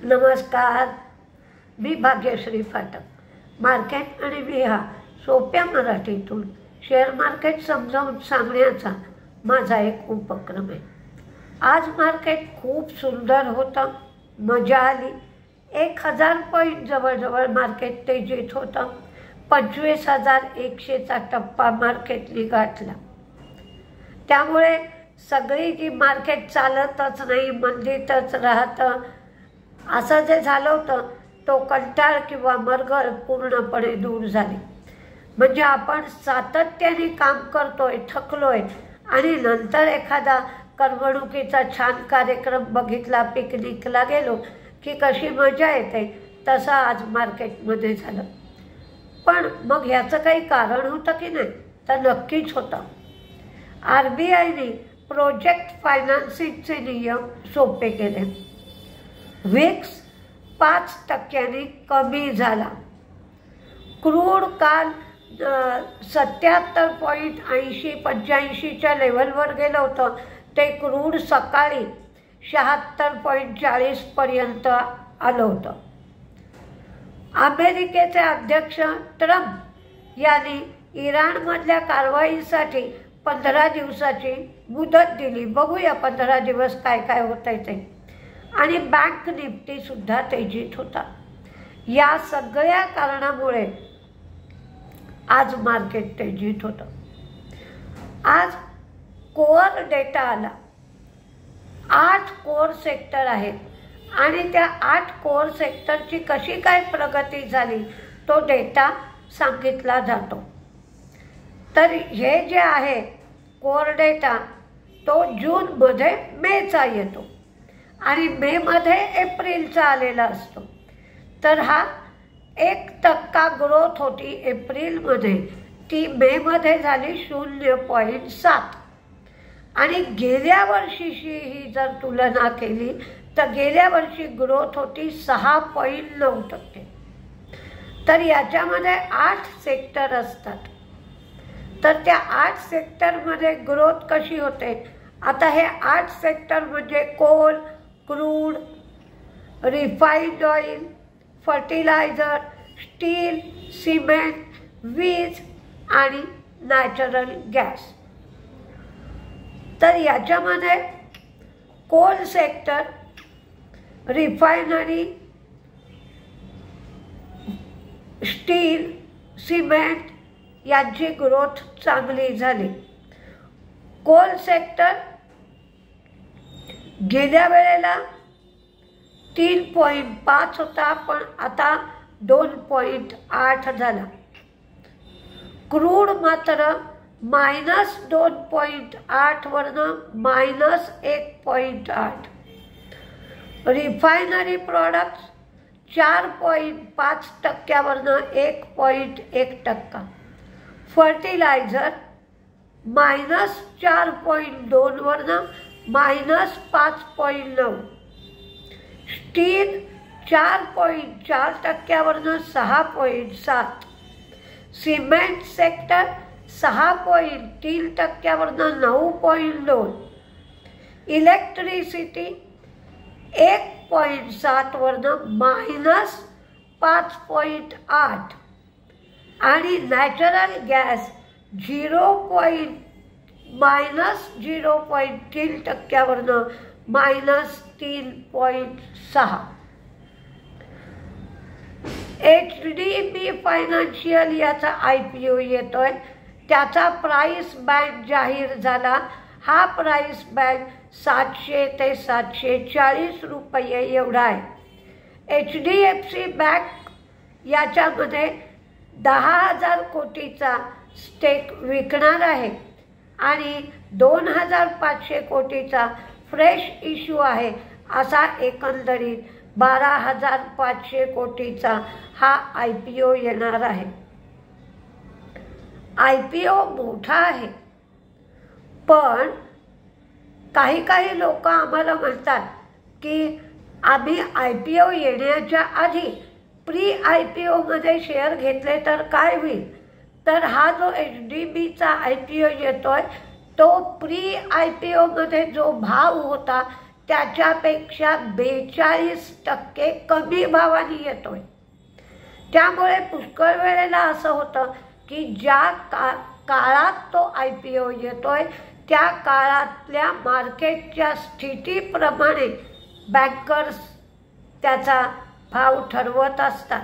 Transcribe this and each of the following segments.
नमस्कार, मी भाग्यश्री फाटक. मार्केट आणि विहा सोप्या मराठीतून शेअर मार्केट समजावून सांगण्याचा माझा एक उपक्रम आहे. आज मार्केट खूप सुंदर होतं, मजा आली. 1000 पॉईंट जवळजवळ मार्केट तेजीत होतं. 25,100चा टप्पा मार्केटने गाठला. त्यामुळे सगळी जी मार्केट चालतच नाही, मंदीतच राहतं असं जे झालं होतं तो कंटाळ किंवा मरगळ पूर्णपणे दूर झाली. म्हणजे आपण सातत्याने काम करतोय, थकलोय आणि नंतर एखादा करमणुकीचा छान कार्यक्रम बघितला, पिकनिकला गेलो की कशी मजा येते, तसं आज मार्केटमध्ये झालं. पण मग ह्याचं काही कारण होतं की नाही? तर नक्कीच होतं. RBIने प्रोजेक्ट फायनान्सिंगचे नियम सोपे केले. विक्स 5% कमी झाला. क्रूड काल 77.80-85च्या लेवलवर गेलं होतं. ते क्रूड सकाळी 76.40 पर्यंत आलं होतं. अमेरिकेचे अध्यक्ष ट्रम्प यांनी इराणमधल्या कारवाईसाठी 15 दिवसाची मुदत दिली. बघूया 15 दिवस काय काय होतंय ते. आणि बँक निफ्टीसुद्धा तेजीत होता. या सगळ्या कारणामुळे आज मार्केट तेजीत होतं. आज कोअर डेटा आला. 8 कोअर सेक्टर आहेत आणि त्या 8 कोअर सेक्टरची कशी काय प्रगती झाली तो डेटा सांगितला जातो. तर हे जे आहे कोअर डेटा तो जूनमध्ये मेचा येतो आणि मेमध्ये एप्रिलचा आलेला असतो. तर हा 1% ग्रोथ होती एप्रिलमध्ये, ती मेमध्ये झाली 0.7. आणि गेल्या वर्षीशी ही जर तुलना केली तर गेल्या वर्षी ग्रोथ होती 6.9%. तर याच्यामध्ये 8 सेक्टर असतात. तर त्या 8 सेक्टरमध्ये ग्रोथ कशी होते? आता हे 8 सेक्टर म्हणजे coal, crude, refined oil, fertiliser, steel, cement, वीज आणि नॅचरल गॅस. तर याच्यामध्ये coal sector, refinery, steel, cement यांची ग्रोथ चांगली झाली. कोल सेक्टर गेल्या वेळेला 3.5 होता, पण आता 2.8 झाला. क्रूड मात्र -2.8 वरनं -1.8. रिफायनरी प्रॉडक्ट्स 4.5% वरनं 1.1%. फर्टिलायझर -4.2 वरनं -5.9. स्टील 4.4% वरनं 6.7. सिमेंट सेक्टर 6.3% वरनं 9.2. इलेक्ट्रिसिटी 1.7 वरनं -5.8. आणि नॅचरल गॅस -0.3% वरनं -3.6. HDB फायनान्शियल याचा IPO येतोय. त्याचा प्राइस बँड जाहीर झाला. हा प्राइस बँड 700 ते 740 रुपये एवढा आहे. HDFC बँक याच्यामध्ये 10,000 कोटीचा स्टेक विकणार आहे आणि 2,500 कोटीचा फ्रेश इश्यू आहे. असा एकंदरीत 12,500 कोटीचा हा IPO येणार आहे. IPO मोठा आहे, पण काही लोक आम्हाला म्हणतात की आम्ही IPO येण्याच्या आधी IPOमध्ये शेअर घेतले तर काय होईल? तर हा जो HDBचा IPO येतोय तो IPOमध्ये जो भाव होता त्याच्यापेक्षा 42% कमी भावाने येतोय। त्यामुळे पुष्कळ वेळेला असं होतं की ज्या काळात तो IPO येतोय त्या काळातल्या मार्केटच्या स्थितीप्रमाणे बँकर्स त्याचा भाव ठरवत असतात।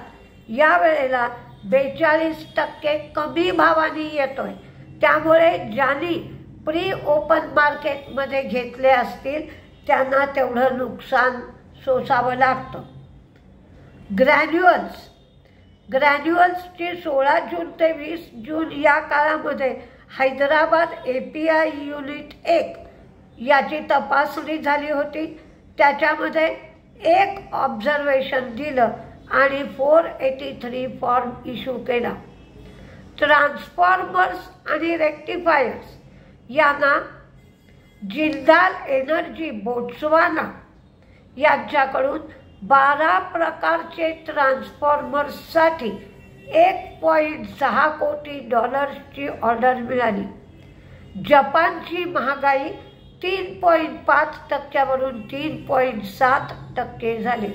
या वेळेला 42% कमी भावाने येतोय, त्यामुळे ज्यांनी प्री ओपन मार्केटमध्ये घेतले असतील त्यांना तेवढं नुकसान सोसावं लागतं। ग्रॅन्युअल्सची 16 जून ते 20 जून या काळामध्ये हैदराबाद API युनिट 1 याची तपासणी झाली होती। त्याच्यामध्ये एक ऑब्झर्वेशन दिलं आणि 483 फॉर्म इश्यू केला। ट्रान्सफॉर्मर्स आणि रेक्टिफायर्स यांना जिंदाल एनर्जी बोट्सवाना यांच्याकडून 12 प्रकारचे ट्रान्सफॉर्मर्ससाठी $1.6 कोटी ऑर्डर मिळाली। जपानची महागाई 3.5% वरून 3.7% झाली।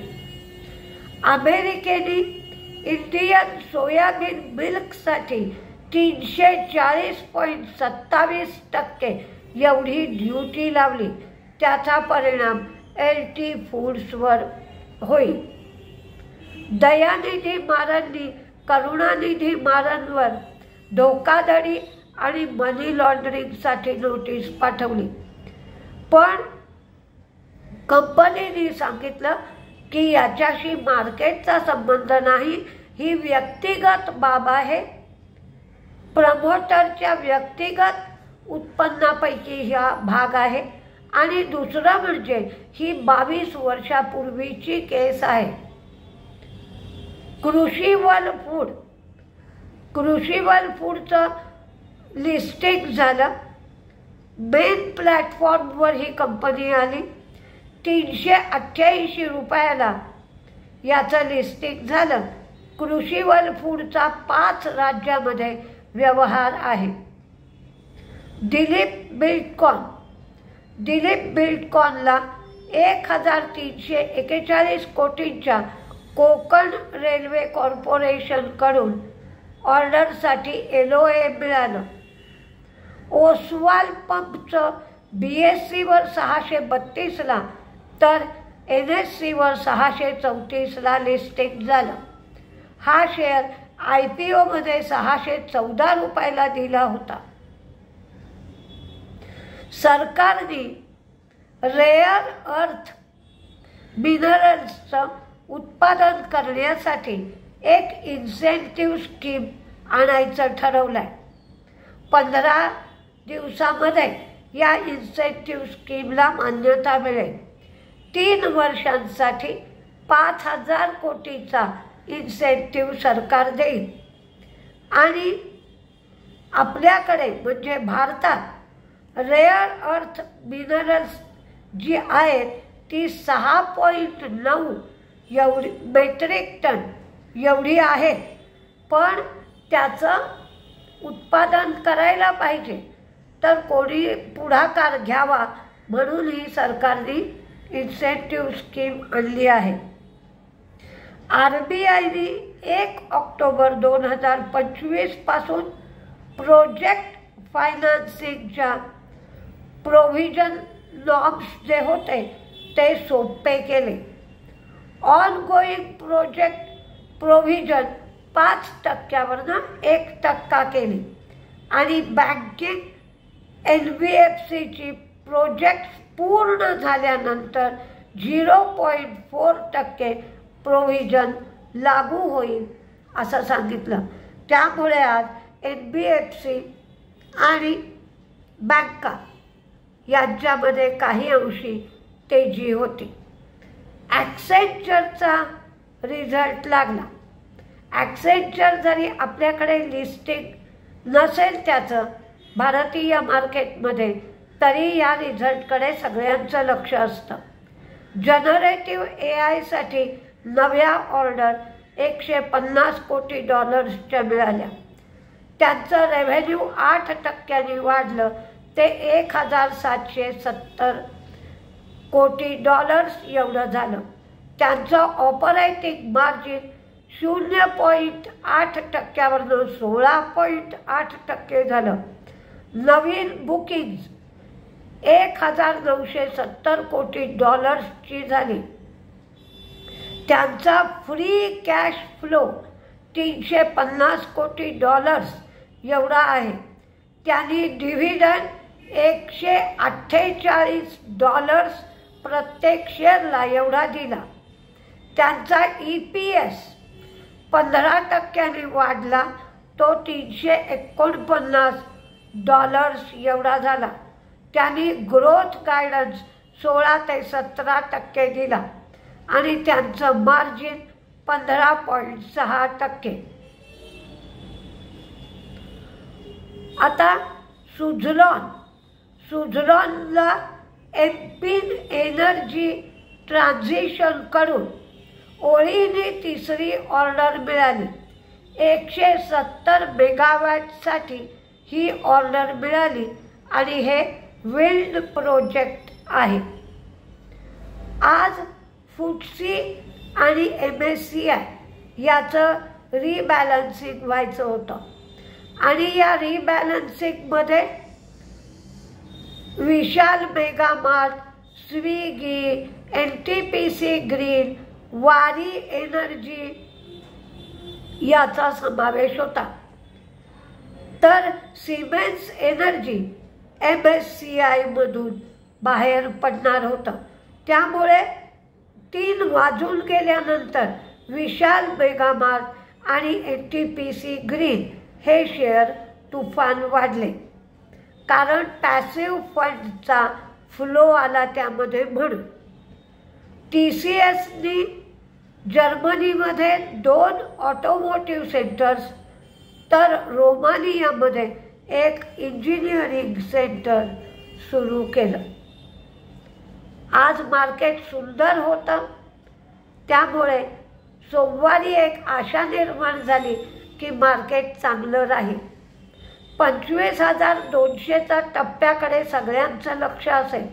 अमेरिकेने इंडियन सोयाबीन मिल्कसाठी 340.27% एवढी ड्युटी लावली। त्याचा परिणाम LT फूड्सवर होईल। दयानिधी मारननी करुणानिधी मारनवर धोकाधडी आणि मनी लॉन्ड्रिंगसाठी नोटीस पाठवली, पण कंपनीने सांगितलं की याच्याशी मार्केटचा संबंध नाही, ही व्यक्तिगत बाब आहे। प्रमोटरच्या व्यक्तिगत उत्पन्नापैकी हा भाग आहे आणि दुसरं म्हणजे ही 22 वर्षापूर्वीची केस आहे। कृषीवल फूडचं लिस्टिंग झालं। मेन प्लॅटफॉर्मवर ही कंपनी आली। 388 रुपयाला याचं लिस्टिंग झालं। कृषीवल फूडचा 5 राज्यामध्ये व्यवहार आहे। दिलीप बिल्डकॉनला 1341 कोटींच्या कोकण रेल्वे कॉर्पोरेशनकडून ऑर्डरसाठी LOA मिळालं। ओसवाल पंपचं BSEवर 632ला तर NSEवर 634ला लिस्टिंग झालं। हा शेअर IPOमध्ये 614 रुपयाला दिला होता। सरकारने रेअर अर्थ मिनरल्सचं उत्पादन करण्यासाठी एक इन्सेंटिव्ह स्कीम आणायचं ठरवलंय। 15 दिवसामध्ये या इन्सेंटिव्ह स्कीमला मान्यता मिळेल। 3 वर्षांसाठी 5,000 कोटीचा इन्सेंटिव्ह सरकार देईल आणि आपल्याकडे म्हणजे भारतात रेअर अर्थ मिनरल्स जी आहेत ती 6.9 मेट्रिक टन एवढी आहेत, पण त्याचं उत्पादन करायला पाहिजे तर कोणी पुढाकार घ्यावा म्हणून ही सरकारने इन्सेंटिव्ह स्कीम आणली आहे। RBIने 1 ऑक्टोबर 2025 पासून प्रोजेक्ट फायनान्सिंगच्या प्रोव्हिजन नॉर्म्स जे होते ते सोपे केले। ऑनगोईंग प्रोजेक्ट प्रोव्हिजन 5% 1% केली आणि बँकिंग NBFCची प्रोजेक्ट पूर्ण झाल्यानंतर 0.4% प्रोव्हिजन लागू होईल असं सांगितलं। त्यामुळे आज NBFC आणि बँका यांच्यामध्ये काही अंशी तेजी होती। ॲक्सेंचरचा रिझल्ट लागला। ॲक्सेंचर जरी आपल्याकडे लिस्टिंग नसेल त्याचं भारतीय मार्केटमध्ये, तरी या रिझल्टकडे सगळ्यांचं लक्ष असतं। जनरेटिव्ह AIसाठी नव्या ऑर्डर $150 कोटी मिळाल्या। त्यांचं रेव्हेन्यू 8% वाढलं ते 1,770 कोटी डॉलर्स एवढं झालं. त्यांचं ऑपरेटिंग मार्जिन 0.8% 16.8% झालं. नवीन बुकिंग्ज 1970 कोटी डॉलर्सची झाली. त्यांचा फ्री कॅश फ्लो 350 कोटी डॉलर्स एवढा आहे. त्यांनी डिव्हिडंड $148 प्रत्येक शेअरला एवढा दिला. त्यांचा EPS 15% वाढला, तो $349 एवढा झाला. त्यांनी ग्रोथ गायडन्स 16 ते 17% दिला आणि त्यांचं मार्जिन 15.6%. आता सुझलॉनला एम्पिन एनर्जी ट्रान्झिशन कडून ओळीने तिसरी ऑर्डर मिळाली. 170 मेगावॅटसाठी ही ऑर्डर मिळाली आणि हे विंड प्रोजेक्ट आहे. आज FTSE आणि MSCI याचं रिबॅलन्सिंग व्हायचं होतं आणि या रिबॅलन्सिंगमध्ये विशाल मेगामार्ट, स्विगी, NTPC ग्रीन, वारी एनर्जी याचा समावेश होता. तर सिमेन्स एनर्जी MSCI मधून बाहेर पडणार होतं. त्यामुळे 3 वाजून गेल्यानंतर विशाल मेगामार्ट आणि NTPC ग्रीन हे शेअर तुफान वाढले, कारण पॅसिव्ह फंडचा फ्लो आला त्यामध्ये म्हणून. TCSनी जर्मनीमध्ये 2 ऑटोमोटिव्ह सेंटर्स तर रोमानियामध्ये 1 इंजिनिअरिंग सेंटर सुरू केलं. आज मार्केट सुंदर होतं, त्यामुळे सोमवारी एक आशा निर्माण झाली की मार्केट चांगलं राहील. 25,200च्या टप्प्याकडे सगळ्यांचं लक्ष असेल.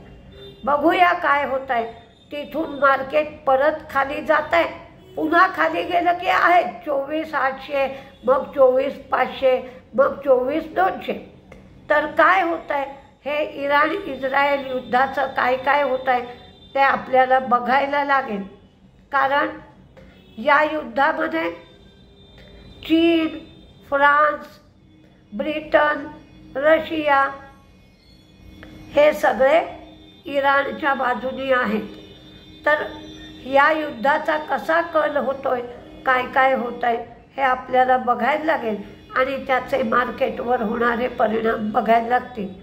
बघूया काय होत आहे. तिथून मार्केट परत खाली जात आहे. पुन्हा खाली गेलं की आहे 24,800, मग 24,500, मग 24,200. तर काय होत आहे हे इराण इस्रायल युद्धाचं काय होत आहे ते आपल्याला बघायला लागेल. कारण या युद्धामध्ये चीन, फ्रान्स, ब्रिटन, रशिया हे सगळे इराणच्या बाजूनी आहेत. तर या युद्धाचा कसा कल होतोय, काय होत आहे हे आपल्याला बघायला लागेल आणि त्याचे मार्केटवर होणारे परिणाम बघायला लागतील.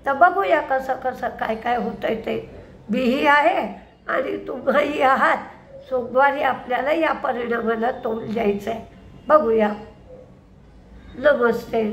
तर बघूया कसं काय होत आहे ते. मीही आहे आणि तुम्ही आहात. सोमवारी आपल्याला या परिणामाला तोंड द्यायचं आहे. बघूया. नमस्ते.